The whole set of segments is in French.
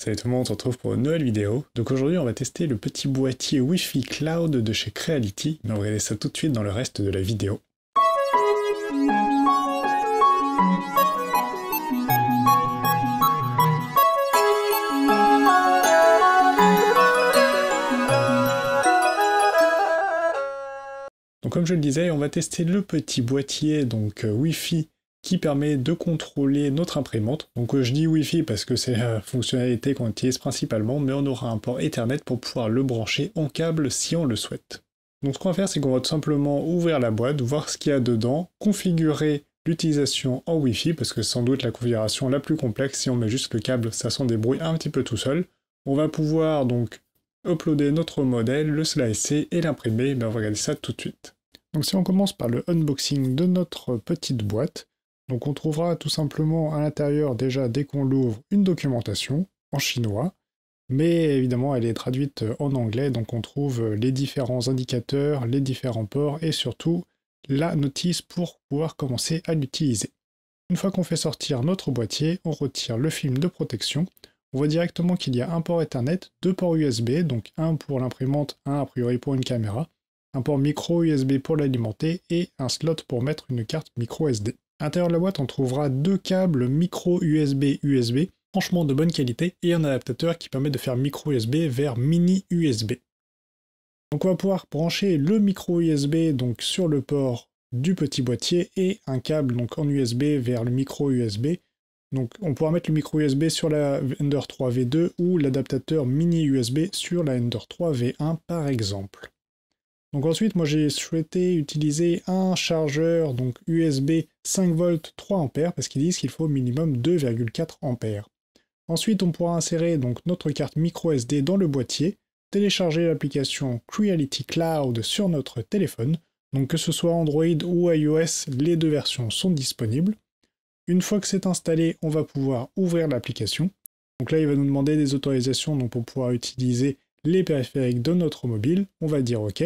Salut tout le monde, on se retrouve pour une nouvelle vidéo. Donc aujourd'hui on va tester le petit boîtier Wi-Fi Cloud de chez Creality, mais on va regarder ça tout de suite dans le reste de la vidéo. Donc comme je le disais, on va tester le petit boîtier Wi-Fi qui permet de contrôler notre imprimante. Donc je dis Wi-Fi parce que c'est la fonctionnalité qu'on utilise principalement, mais on aura un port Ethernet pour pouvoir le brancher en câble si on le souhaite. Donc ce qu'on va faire, c'est qu'on va tout simplement ouvrir la boîte, voir ce qu'il y a dedans, configurer l'utilisation en Wi-Fi, parce que c'est sans doute la configuration la plus complexe. Si on met juste le câble, ça s'en débrouille un petit peu tout seul. On va pouvoir donc uploader notre modèle, le slicer et l'imprimer. On va regarder ça tout de suite. Donc si on commence par le unboxing de notre petite boîte, donc on trouvera tout simplement à l'intérieur déjà dès qu'on l'ouvre une documentation en chinois, mais évidemment elle est traduite en anglais, donc on trouve les différents indicateurs, les différents ports et surtout la notice pour pouvoir commencer à l'utiliser. Une fois qu'on fait sortir notre boîtier, on retire le film de protection. On voit directement qu'il y a un port Ethernet, deux ports USB, donc un pour l'imprimante, un a priori pour une caméra, un port micro USB pour l'alimenter et un slot pour mettre une carte micro SD. À l'intérieur de la boîte, on trouvera deux câbles micro USB, franchement de bonne qualité, et un adaptateur qui permet de faire micro USB vers mini USB. Donc on va pouvoir brancher le micro USB donc sur le port du petit boîtier et un câble donc en USB vers le micro USB. Donc on pourra mettre le micro USB sur la Ender 3 V2 ou l'adaptateur mini USB sur la Ender 3 V1 par exemple. Donc ensuite, moi j'ai souhaité utiliser un chargeur donc USB 5V 3A parce qu'ils disent qu'il faut au minimum 2,4A. Ensuite, on pourra insérer donc notre carte micro SD dans le boîtier, télécharger l'application Creality Cloud sur notre téléphone, donc que ce soit Android ou iOS, les deux versions sont disponibles. Une fois que c'est installé, on va pouvoir ouvrir l'application. Donc là, il va nous demander des autorisations donc pour pouvoir utiliser les périphériques de notre mobile. On va dire OK.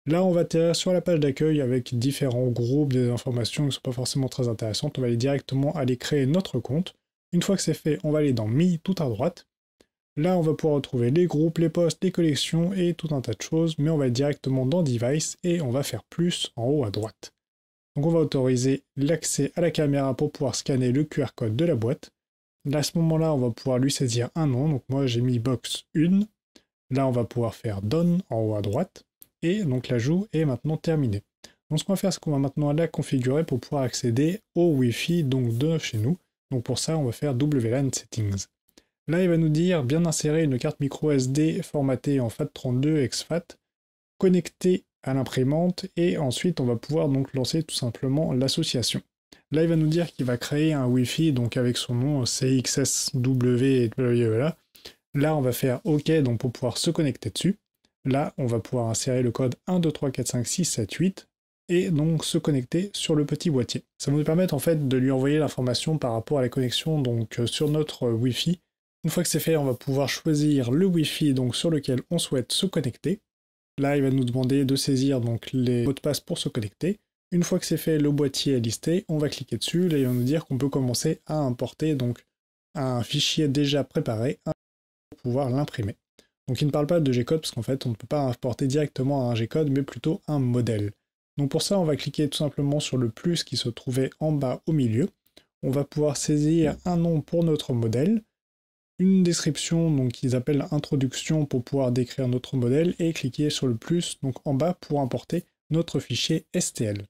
Là, on va atterrir sur la page d'accueil avec différents groupes, des informations qui ne sont pas forcément très intéressantes. On va aller directement aller créer notre compte. Une fois que c'est fait, on va aller dans Mi tout à droite. Là, on va pouvoir retrouver les groupes, les posts, les collections et tout un tas de choses, mais on va aller directement dans Device et on va faire plus en haut à droite. Donc on va autoriser l'accès à la caméra pour pouvoir scanner le QR code de la boîte. Là, à ce moment-là, on va pouvoir lui saisir un nom. Donc moi, j'ai mis Box 1. Là, on va pouvoir faire Done en haut à droite. Et donc l'ajout est maintenant terminé. Donc ce qu'on va faire, c'est qu'on va maintenant la configurer pour pouvoir accéder au Wi-Fi donc de chez nous. Donc pour ça, on va faire WLAN Settings. Là, il va nous dire bien insérer une carte micro SD formatée en FAT32 exFAT, connectée à l'imprimante, et ensuite on va pouvoir donc lancer tout simplement l'association. Là, il va nous dire qu'il va créer un Wi-Fi donc avec son nom CXSW et blablabla. Là, on va faire OK donc pour pouvoir se connecter dessus. Là, on va pouvoir insérer le code 1, 2, 3, 4, 5, 6, 7, 8 et donc se connecter sur le petit boîtier. Ça va nous permettre en fait de lui envoyer l'information par rapport à la connexion donc sur notre Wi-Fi. Une fois que c'est fait, on va pouvoir choisir le Wi-Fi donc sur lequel on souhaite se connecter. Là, il va nous demander de saisir donc les mots de passe pour se connecter. Une fois que c'est fait, le boîtier est listé, on va cliquer dessus. Là, il va nous dire qu'on peut commencer à importer donc un fichier déjà préparé pour pouvoir l'imprimer. Donc il ne parle pas de G-code parce qu'en fait on ne peut pas importer directement un G-code mais plutôt un modèle. Donc pour ça on va cliquer tout simplement sur le plus qui se trouvait en bas au milieu. On va pouvoir saisir un nom pour notre modèle, une description donc qu'ils appellent introduction pour pouvoir décrire notre modèle et cliquer sur le plus donc en bas pour importer notre fichier STL.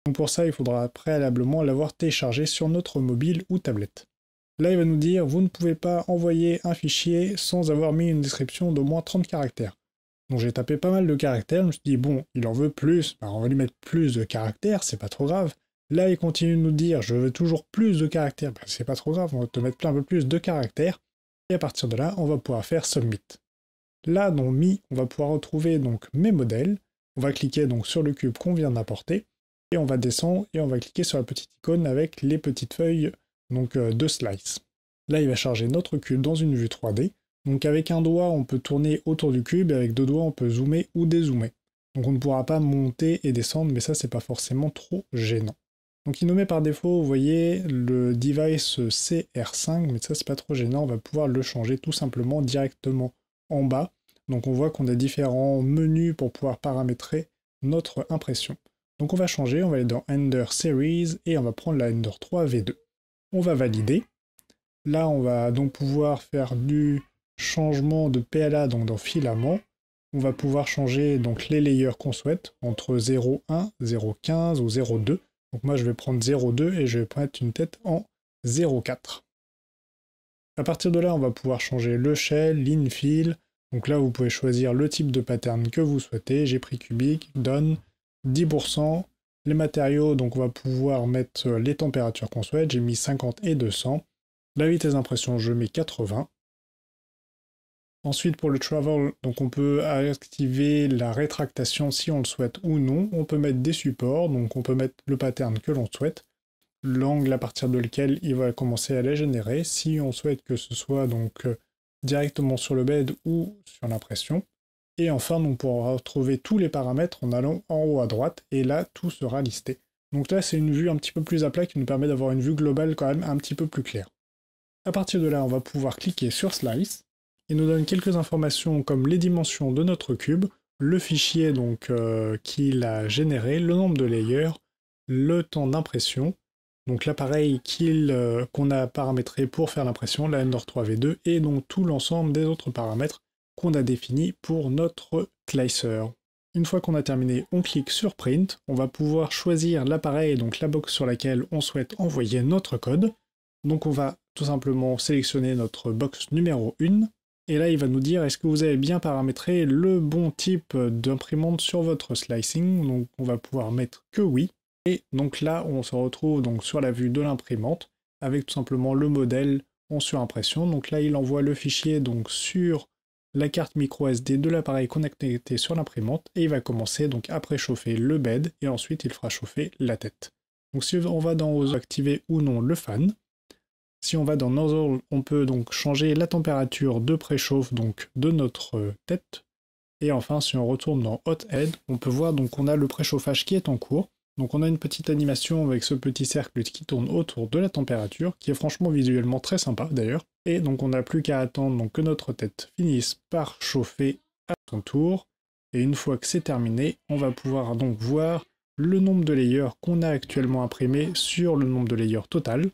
Donc pour ça il faudra préalablement l'avoir téléchargé sur notre mobile ou tablette. Là, il va nous dire, vous ne pouvez pas envoyer un fichier sans avoir mis une description d'au moins 30 caractères. Donc j'ai tapé pas mal de caractères, je me suis dit, bon, il en veut plus, on va lui mettre plus de caractères, c'est pas trop grave. Là, il continue de nous dire, je veux toujours plus de caractères, c'est pas trop grave, on va te mettre un peu plus de caractères. Et à partir de là, on va pouvoir faire Submit. Là, dans Mi, on va pouvoir retrouver donc mes modèles. On va cliquer donc sur le cube qu'on vient d'importer, et on va descendre, et on va cliquer sur la petite icône avec les petites feuilles donc de slice. Là, il va charger notre cube dans une vue 3D. Donc avec un doigt, on peut tourner autour du cube, et avec deux doigts, on peut zoomer ou dézoomer. Donc on ne pourra pas monter et descendre, mais ça, c'est pas forcément trop gênant. Donc il nous met par défaut, vous voyez, le device CR5, mais ça c'est pas trop gênant, on va pouvoir le changer tout simplement directement en bas. Donc on voit qu'on a différents menus pour pouvoir paramétrer notre impression. Donc on va changer, on va aller dans Ender Series et on va prendre la Ender 3 V2. On va valider. Là on va donc pouvoir faire du changement de PLA donc dans filament. On va pouvoir changer donc les layers qu'on souhaite entre 0,1, 0,15 ou 0,2. Donc moi je vais prendre 0,2 et je vais mettre une tête en 0,4. À partir de là on va pouvoir changer le shell, l'infill. Donc là vous pouvez choisir le type de pattern que vous souhaitez. J'ai pris cubique, done, 10%. Les matériaux, donc on va pouvoir mettre les températures qu'on souhaite. J'ai mis 50 et 200. La vitesse d'impression je mets 80. Ensuite, pour le travel, donc on peut activer la rétractation si on le souhaite ou non. On peut mettre des supports, donc on peut mettre le pattern que l'on souhaite, l'angle à partir de lequel il va commencer à les générer, si on souhaite que ce soit donc directement sur le bed ou sur l'impression. Et enfin, on pourra retrouver tous les paramètres en allant en haut à droite, et là, tout sera listé. Donc là, c'est une vue un petit peu plus à plat qui nous permet d'avoir une vue globale quand même un petit peu plus claire. À partir de là, on va pouvoir cliquer sur Slice. Il nous donne quelques informations comme les dimensions de notre cube, le fichier donc qu'il a généré, le nombre de layers, le temps d'impression, donc l'appareil qu'on a paramétré pour faire l'impression, la Ender 3 V2, et donc tout l'ensemble des autres paramètres qu'on a définis pour notre slicer. Une fois qu'on a terminé, on clique sur Print, on va pouvoir choisir l'appareil, donc la box sur laquelle on souhaite envoyer notre code. Donc on va tout simplement sélectionner notre box numéro 1, et là il va nous dire est-ce que vous avez bien paramétré le bon type d'imprimante sur votre slicing. Donc on va pouvoir mettre que oui, et donc là on se retrouve donc sur la vue de l'imprimante avec tout simplement le modèle en surimpression. Donc là il envoie le fichier donc sur la carte micro SD de l'appareil connecté sur l'imprimante, et il va commencer donc à préchauffer le bed, et ensuite il fera chauffer la tête. Donc si on va dans Nozzle, activer ou non le fan. Si on va dans Nozzle, on peut donc changer la température de préchauffe donc de notre tête. Et enfin, si on retourne dans Hot Head, on peut voir donc qu'on a le préchauffage qui est en cours. Donc on a une petite animation avec ce petit cercle qui tourne autour de la température, qui est franchement visuellement très sympa d'ailleurs. Et donc on n'a plus qu'à attendre donc que notre tête finisse par chauffer à son tour. Et une fois que c'est terminé, on va pouvoir donc voir le nombre de layers qu'on a actuellement imprimé sur le nombre de layers total.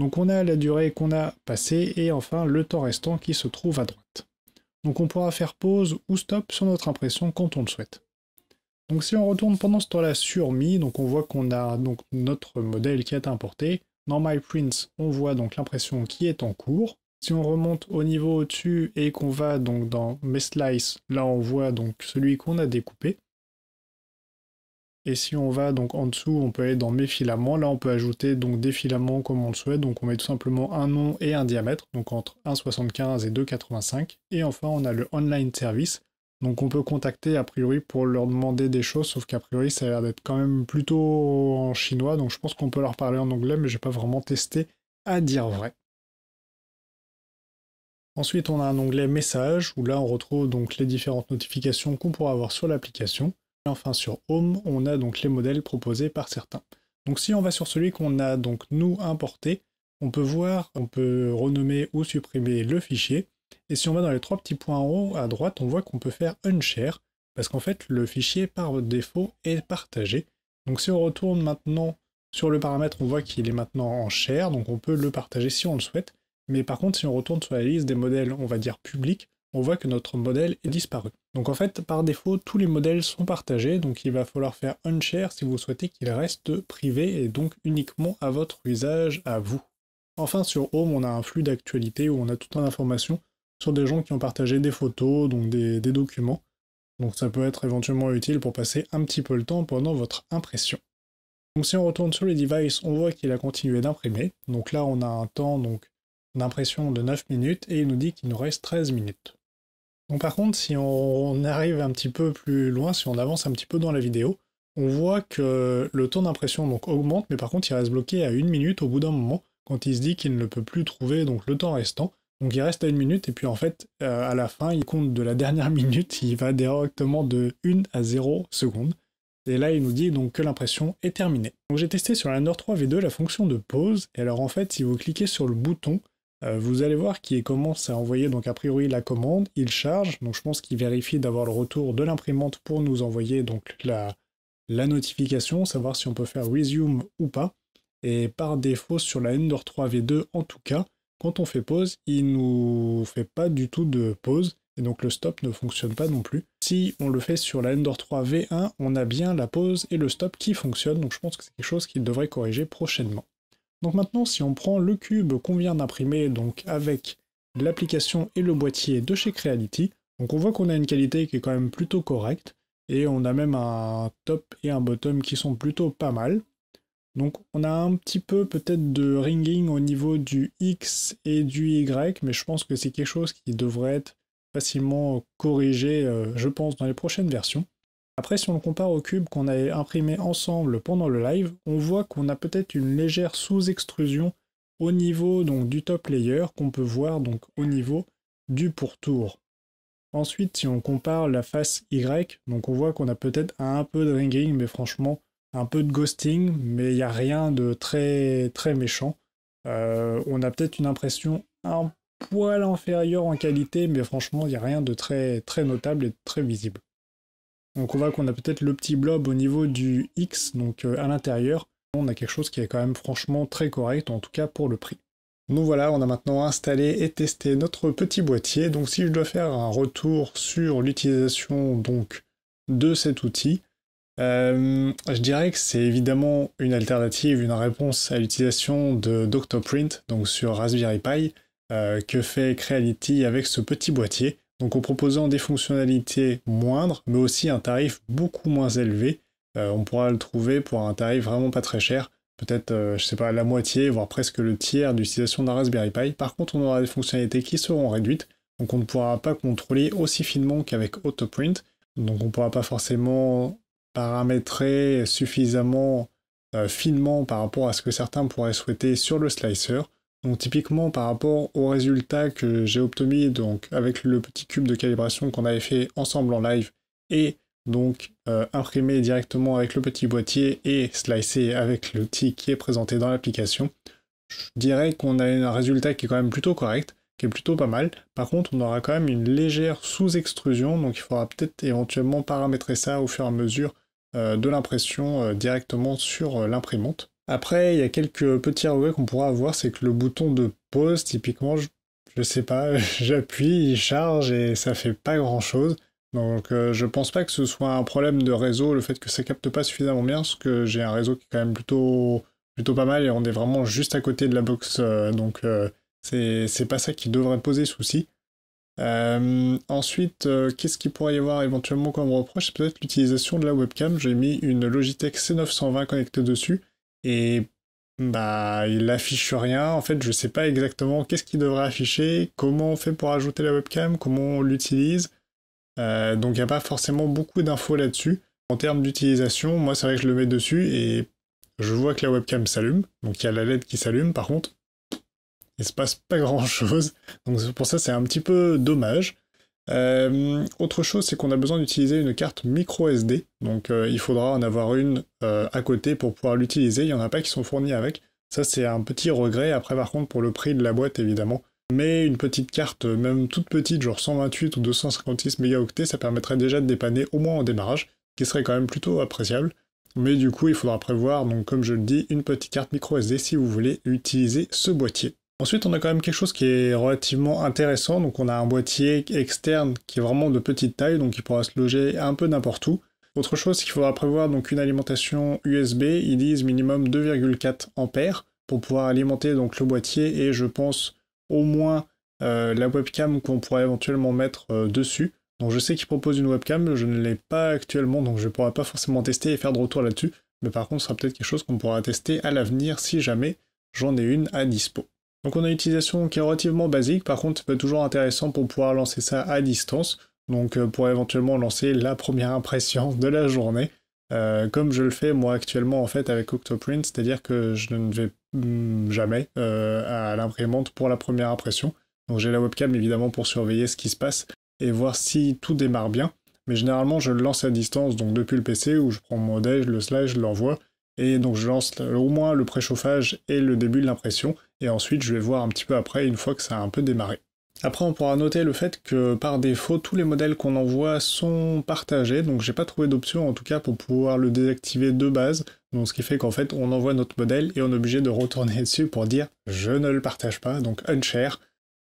Donc on a la durée qu'on a passée et enfin le temps restant qui se trouve à droite. Donc on pourra faire pause ou stop sur notre impression quand on le souhaite. Donc si on retourne pendant ce temps-là sur Me, donc on voit qu'on a donc notre modèle qui est importé. Dans My Prints, on voit donc l'impression qui est en cours. Si on remonte au niveau au-dessus et qu'on va donc dans Mes Slice, là on voit donc celui qu'on a découpé. Et si on va donc en dessous, on peut aller dans Mes filaments. Là, on peut ajouter donc des filaments comme on le souhaite. Donc on met tout simplement un nom et un diamètre, donc entre 1,75 et 2,85. Et enfin, on a le Online Service. Donc on peut contacter a priori pour leur demander des choses, sauf qu'a priori, ça a l'air d'être quand même plutôt en chinois. Donc je pense qu'on peut leur parler en anglais, mais j'ai pas vraiment testé à dire vrai. Ensuite, on a un onglet Messages, où là, on retrouve donc les différentes notifications qu'on pourra avoir sur l'application. Et enfin sur Home, on a donc les modèles proposés par certains. Donc si on va sur celui qu'on a donc nous importé, on peut voir, on peut renommer ou supprimer le fichier. Et si on va dans les trois petits points en haut à droite, on voit qu'on peut faire Unshare, parce qu'en fait le fichier par défaut est partagé. Donc si on retourne maintenant sur le paramètre, on voit qu'il est maintenant en share, donc on peut le partager si on le souhaite. Mais par contre, si on retourne sur la liste des modèles, on va dire public, on voit que notre modèle est disparu. Donc en fait, par défaut, tous les modèles sont partagés, donc il va falloir faire Unshare si vous souhaitez qu'il reste privé et donc uniquement à votre usage à vous. Enfin, sur Home, on a un flux d'actualité où on a toute l'information sur des gens qui ont partagé des photos, donc des documents. Donc ça peut être éventuellement utile pour passer un petit peu le temps pendant votre impression. Donc si on retourne sur les devices, on voit qu'il a continué d'imprimer. Donc là, on a un temps d'impression de 9 minutes et il nous dit qu'il nous reste 13 minutes. Donc par contre, si on arrive un petit peu plus loin, si on avance un petit peu dans la vidéo, on voit que le temps d'impression donc augmente, mais par contre il reste bloqué à 1 minute au bout d'un moment, quand il se dit qu'il ne peut plus trouver donc le temps restant. Donc il reste à 1 minute, et puis en fait, à la fin, il compte de la dernière minute, il va directement de 1 à 0 secondes. Et là, il nous dit donc que l'impression est terminée. Donc j'ai testé sur la Ender 3 V2 la fonction de pause. Et alors en fait, si vous cliquez sur le bouton, vous allez voir qu'il commence à envoyer donc a priori la commande, il charge, donc je pense qu'il vérifie d'avoir le retour de l'imprimante pour nous envoyer donc la notification, savoir si on peut faire resume ou pas. Et par défaut sur la Ender 3 V2 en tout cas, quand on fait pause, il nous fait pas du tout de pause, et donc le stop ne fonctionne pas non plus. Si on le fait sur la Ender 3 V1, on a bien la pause et le stop qui fonctionnent, donc je pense que c'est quelque chose qu'il devrait corriger prochainement. Donc maintenant, si on prend le cube qu'on vient d'imprimer, donc avec l'application et le boîtier de chez Creality, donc on voit qu'on a une qualité qui est quand même plutôt correcte, et on a même un top et un bottom qui sont plutôt pas mal. Donc on a un petit peu peut-être de ringing au niveau du X et du Y, mais je pense que c'est quelque chose qui devrait être facilement corrigé, je pense, dans les prochaines versions. Après, si on le compare au cube qu'on a imprimé ensemble pendant le live, on voit qu'on a peut-être une légère sous-extrusion au niveau donc, du top layer qu'on peut voir donc, au niveau du pourtour. Ensuite, si on compare la face Y, donc on voit qu'on a peut-être un peu de ringing, mais franchement, un peu de ghosting, mais il n'y a rien de très, très méchant. On a peut-être une impression un poil inférieure en qualité, mais franchement, il n'y a rien de très, très notable et très visible. Donc on voit qu'on a peut-être le petit blob au niveau du X, donc à l'intérieur. On a quelque chose qui est quand même franchement très correct, en tout cas pour le prix. Donc voilà, on a maintenant installé et testé notre petit boîtier. Donc si je dois faire un retour sur l'utilisation donc de cet outil, je dirais que c'est évidemment une alternative, une réponse à l'utilisation de Doctoprint, donc sur Raspberry Pi, que fait Creality avec ce petit boîtier. Donc en proposant des fonctionnalités moindres, mais aussi un tarif beaucoup moins élevé, on pourra le trouver pour un tarif vraiment pas très cher, peut-être, je sais pas, la moitié, voire presque le tiers d'utilisation d'un Raspberry Pi. Par contre, on aura des fonctionnalités qui seront réduites, donc on ne pourra pas contrôler aussi finement qu'avec Autoprint, donc on ne pourra pas forcément paramétrer suffisamment finement par rapport à ce que certains pourraient souhaiter sur le slicer. Donc typiquement par rapport au résultat que j'ai obtenu donc avec le petit cube de calibration qu'on avait fait ensemble en live et donc imprimé directement avec le petit boîtier et slicé avec l'outil qui est présenté dans l'application, je dirais qu'on a un résultat qui est quand même plutôt correct, qui est plutôt pas mal. Par contre, on aura quand même une légère sous-extrusion, donc il faudra peut-être éventuellement paramétrer ça au fur et à mesure de l'impression directement sur l'imprimante. Après, il y a quelques petits regrets qu'on pourra avoir, c'est que le bouton de pause, typiquement, je sais pas, j'appuie, il charge et ça fait pas grand-chose. Donc je pense pas que ce soit un problème de réseau, le fait que ça capte pas suffisamment bien, parce que j'ai un réseau qui est quand même plutôt pas mal et on est vraiment juste à côté de la box, donc c'est pas ça qui devrait poser souci. Ensuite, qu'est-ce qu'il pourrait y avoir éventuellement comme reproche? C'est peut-être l'utilisation de la webcam. J'ai mis une Logitech C920 connectée dessus et bah il affiche rien. En fait, je sais pas exactement qu'est-ce qu'il devrait afficher, comment on fait pour ajouter la webcam, comment on l'utilise. Donc il n'y a pas forcément beaucoup d'infos là-dessus. En termes d'utilisation, moi c'est vrai que je le mets dessus et je vois que la webcam s'allume. Donc il y a la LED qui s'allume. Par contre, il se passe pas grand chose, donc pour ça c'est un petit peu dommage. Autre chose, c'est qu'on a besoin d'utiliser une carte micro SD, donc il faudra en avoir une à côté pour pouvoir l'utiliser, il n'y en a pas qui sont fournis avec, ça c'est un petit regret. Après par contre pour le prix de la boîte évidemment, mais une petite carte, même toute petite, genre 128 ou 256 mégaoctets, ça permettrait déjà de dépanner au moins en démarrage, qui serait quand même plutôt appréciable. Mais du coup il faudra prévoir, donc comme je le dis, une petite carte micro SD si vous voulez utiliser ce boîtier. Ensuite, on a quand même quelque chose qui est relativement intéressant. Donc, on a un boîtier externe qui est vraiment de petite taille, donc il pourra se loger un peu n'importe où. Autre chose, c'est qu'il faudra prévoir donc une alimentation USB. Ils disent minimum 2,4 ampères pour pouvoir alimenter donc le boîtier et je pense au moins la webcam qu'on pourrait éventuellement mettre dessus. Donc, je sais qu'ils proposent une webcam, je ne l'ai pas actuellement, donc je ne pourrai pas forcément tester et faire de retour là-dessus. Mais par contre, ce sera peut-être quelque chose qu'on pourra tester à l'avenir si jamais j'en ai une à dispo. Donc on a une utilisation qui est relativement basique, par contre c'est toujours intéressant pour pouvoir lancer ça à distance, donc pour éventuellement lancer la première impression de la journée, comme je le fais moi actuellement en fait avec Octoprint, c'est-à-dire que je ne vais jamais à l'imprimante pour la première impression, donc j'ai la webcam évidemment pour surveiller ce qui se passe et voir si tout démarre bien, mais généralement je le lance à distance, donc depuis le PC, où je prends mon modèle, je le slide, je l'envoie, et donc je lance au moins le préchauffage et le début de l'impression, et ensuite je vais voir un petit peu après, une fois que ça a un peu démarré. Après, on pourra noter le fait que par défaut, tous les modèles qu'on envoie sont partagés, donc j'ai pas trouvé d'option en tout cas pour pouvoir le désactiver de base, donc ce qui fait qu'en fait on envoie notre modèle et on est obligé de retourner dessus pour dire je ne le partage pas, donc unshare.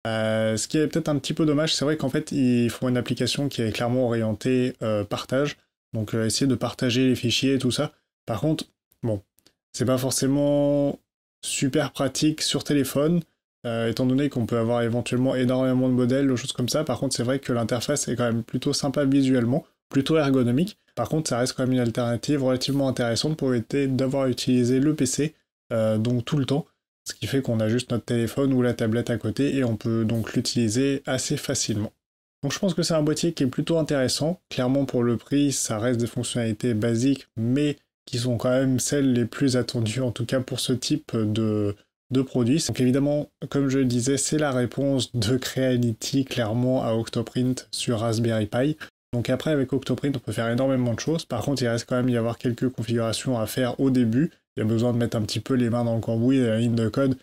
Ce qui est peut-être un petit peu dommage, c'est vrai qu'en fait ils font une application qui est clairement orientée partage, donc essayer de partager les fichiers et tout ça. Par contre, bon, c'est pas forcément super pratique sur téléphone, étant donné qu'on peut avoir éventuellement énormément de modèles, ou choses comme ça. Par contre, c'est vrai que l'interface est quand même plutôt sympa visuellement, plutôt ergonomique. Par contre, ça reste quand même une alternative relativement intéressante pour éviter d'avoir utilisé le PC, donc tout le temps, ce qui fait qu'on a juste notre téléphone ou la tablette à côté et on peut donc l'utiliser assez facilement. Donc je pense que c'est un boîtier qui est plutôt intéressant. Clairement pour le prix, ça reste des fonctionnalités basiques, mais qui sont quand même celles les plus attendues, en tout cas pour ce type de produits. Donc évidemment, comme je le disais, c'est la réponse de Creality clairement à Octoprint sur Raspberry Pi. Donc après, avec Octoprint, on peut faire énormément de choses. Par contre, il reste quand même y avoir quelques configurations à faire au début. Il y a besoin de mettre un petit peu les mains dans le cambouis et la ligne de code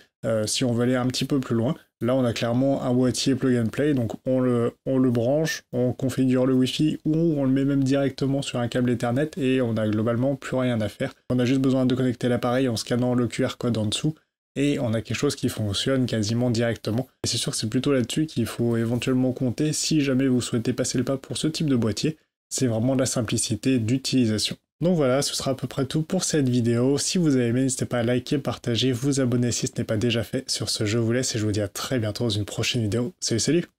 si on veut aller un petit peu plus loin. Là, on a clairement un boîtier plug and play, donc on le branche, on configure le Wi-Fi ou on le met même directement sur un câble Ethernet et on a globalement plus rien à faire. On a juste besoin de connecter l'appareil en scannant le QR code en dessous et on a quelque chose qui fonctionne quasiment directement. Et c'est sûr que c'est plutôt là-dessus qu'il faut éventuellement compter si jamais vous souhaitez passer le pas pour ce type de boîtier. C'est vraiment la simplicité d'utilisation. Donc voilà, ce sera à peu près tout pour cette vidéo. Si vous avez aimé, n'hésitez pas à liker, partager, vous abonner si ce n'est pas déjà fait. Sur ce, je vous laisse et je vous dis à très bientôt dans une prochaine vidéo. Salut, salut!